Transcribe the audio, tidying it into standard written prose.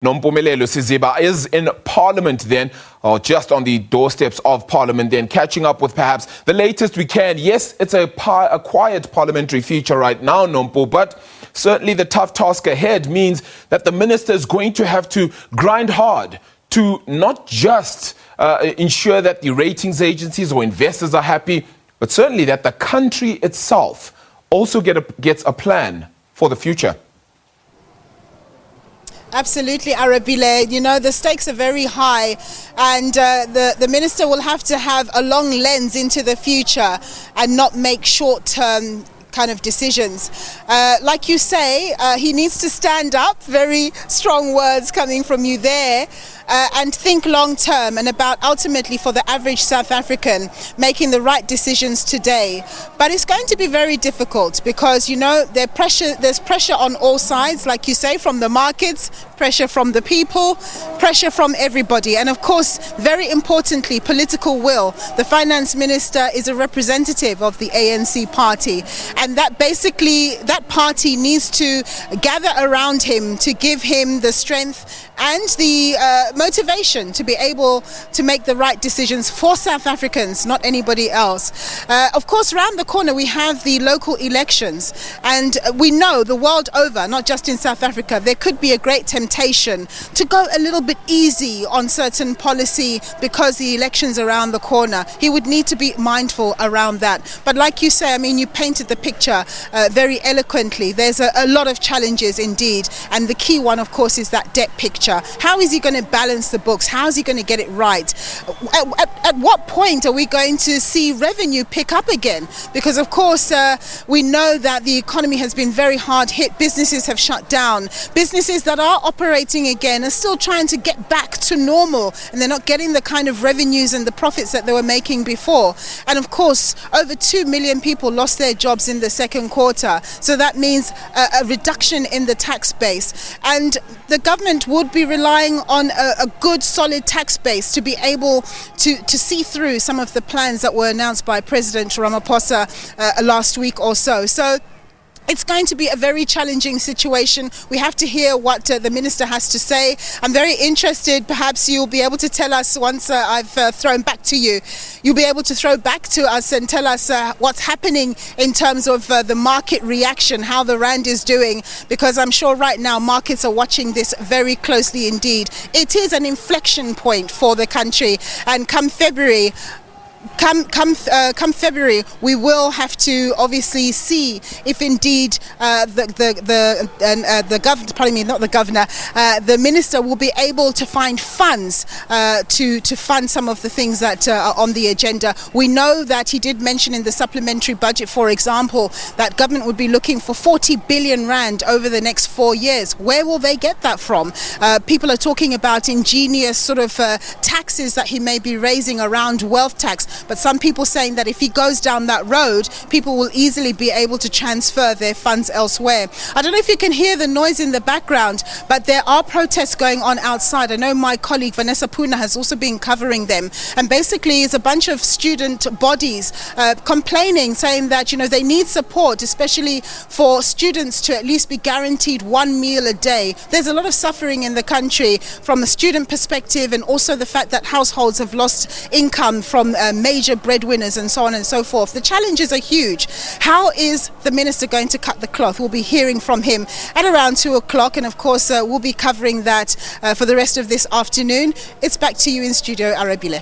Nompumelelo Siziba is in Parliament then, or just on the doorsteps of Parliament then, catching up with perhaps the latest we can. Yes, it's a quiet parliamentary feature right now, Nompu, but certainly the tough task ahead means that the minister is going to have to grind hard to not just ensure that the ratings agencies or investors are happy, but certainly that the country itself also gets a plan for the future. Absolutely, Arabile. You know, the stakes are very high, and the minister will have to have a long lens into the future and not make short-term kind of decisions. Like you say, he needs to stand up, very strong words coming from you there, and think long term and about ultimately for the average South African making the right decisions today. But it's going to be very difficult because, you know, there's pressure on all sides, like you say, from the markets, pressure from the people, pressure from everybody, and of course, very importantly, political will. The finance minister is a representative of the ANC party, and that basically, that party needs to gather around him to give him the strength and the motivation to be able to make the right decisions for South Africans, not anybody else. Of course, around the corner we have the local elections, and we know the world over, not just in South Africa, there could be a great temptation to go a little bit easy on certain policy because the election's around the corner. He would need to be mindful around that. But like you say, I mean, you painted the picture very eloquently. There's a lot of challenges indeed, and the key one, of course, is that debt picture. How is he going to balance the books? How is he going to get it right? At what point are we going to see revenue pick up again? Because of course we know that the economy has been very hard hit. Businesses have shut down. Businesses that are operating again are still trying to get back to normal, and they're not getting the kind of revenues and the profits that they were making before. And of course, over 2 million people lost their jobs in the second quarter. So that means a reduction in the tax base. And the government would be relying on a good solid tax base to be able to see through some of the plans that were announced by President Ramaphosa last week or so. So it's going to be a very challenging situation. We have to hear what the minister has to say. I'm very interested. Perhaps you'll be able to tell us once I've thrown back to you. You'll be able to throw back to us and tell us what's happening in terms of the market reaction, how the rand is doing, because I'm sure right now markets are watching this very closely indeed. It is an inflection point for the country, and come February, we will have to obviously see if indeed the minister will be able to find funds to fund some of the things that are on the agenda. We know that he did mention in the supplementary budget, for example, that government would be looking for 40 billion rand over the next 4 years. Where will they get that from? People are talking about ingenious sort of taxes that he may be raising around wealth tax. But some people saying that if he goes down that road, people will easily be able to transfer their funds elsewhere. I don't know if you can hear the noise in the background, but there are protests going on outside. I know my colleague Vanessa Puna has also been covering them. And basically it's a bunch of student bodies complaining, saying that, you know, they need support, especially for students to at least be guaranteed 1 meal a day. There's a lot of suffering in the country from a student perspective, and also the fact that households have lost income from major breadwinners and so on and so forth. The challenges are huge. How is the minister going to cut the cloth? We'll be hearing from him at around 2 o'clock, and of course we'll be covering that for the rest of this afternoon. It's back to you in studio, Arabile.